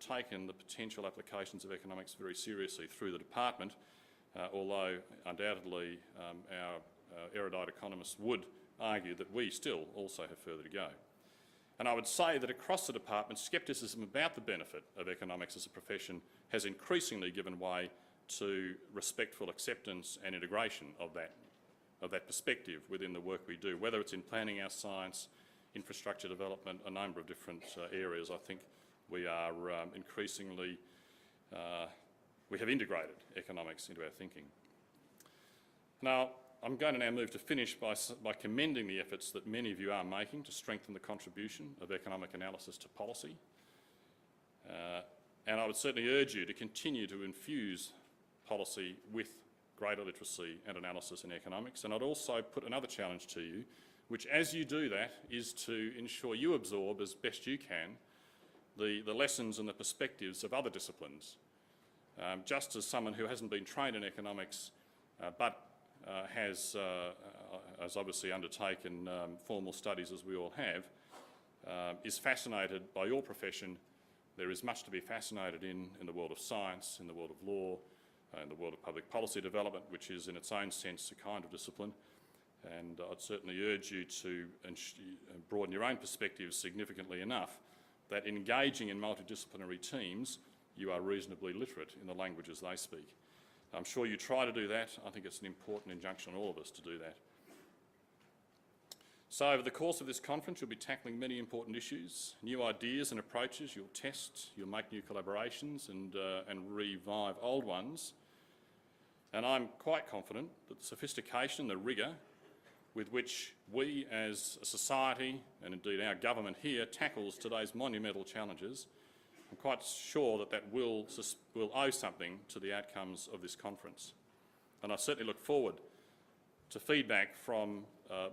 taken the potential applications of economics very seriously through the department, although undoubtedly our erudite economists would argue that we still also have further to go. And I would say that across the department, scepticism about the benefit of economics as a profession has increasingly given way to respectful acceptance and integration of that perspective within the work we do, whether it's in planning our science, infrastructure development, a number of different areas. I think we are increasingly, we have integrated economics into our thinking. Now, I'm going to now move to finish by commending the efforts that many of you are making to strengthen the contribution of economic analysis to policy. And I would certainly urge you to continue to infuse policy with greater literacy and analysis in economics. And I'd also put another challenge to you, which as you do that is to ensure you absorb as best you can the lessons and the perspectives of other disciplines. Just as someone who hasn't been trained in economics but has obviously undertaken formal studies, as we all have, is fascinated by your profession, there is much to be fascinated in the world of science, in the world of law, in the world of public policy development, which is in its own sense a kind of discipline. And I'd certainly urge you to broaden your own perspectives significantly enough that engaging in multidisciplinary teams, you are reasonably literate in the languages they speak. I'm sure you try to do that. I think it's an important injunction on all of us to do that. So over the course of this conference, you'll be tackling many important issues, new ideas and approaches. You'll test, you'll make new collaborations and revive old ones. And I'm quite confident that the sophistication, the rigour with which we as a society, and indeed our government here, tackles today's monumental challenges, I'm quite sure that that will owe something to the outcomes of this conference. And I certainly look forward to feedback from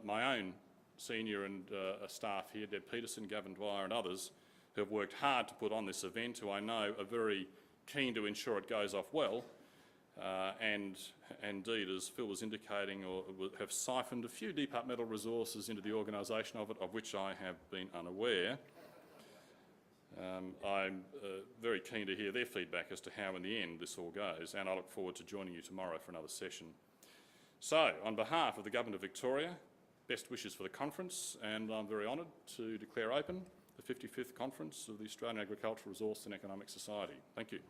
my own senior and staff here, Deb Peterson, Gavin Dwyer and others, who have worked hard to put on this event, who I know are very keen to ensure it goes off well, and indeed, as Phil was indicating, or have siphoned a few departmental resources into the organisation of it, of which I have been unaware. I'm very keen to hear their feedback as to how in the end this all goes, and I look forward to joining you tomorrow for another session. So, on behalf of the Government of Victoria, best wishes for the conference, and I'm very honoured to declare open the 55th Conference of the Australian Agricultural Resource and Economic Society. Thank you.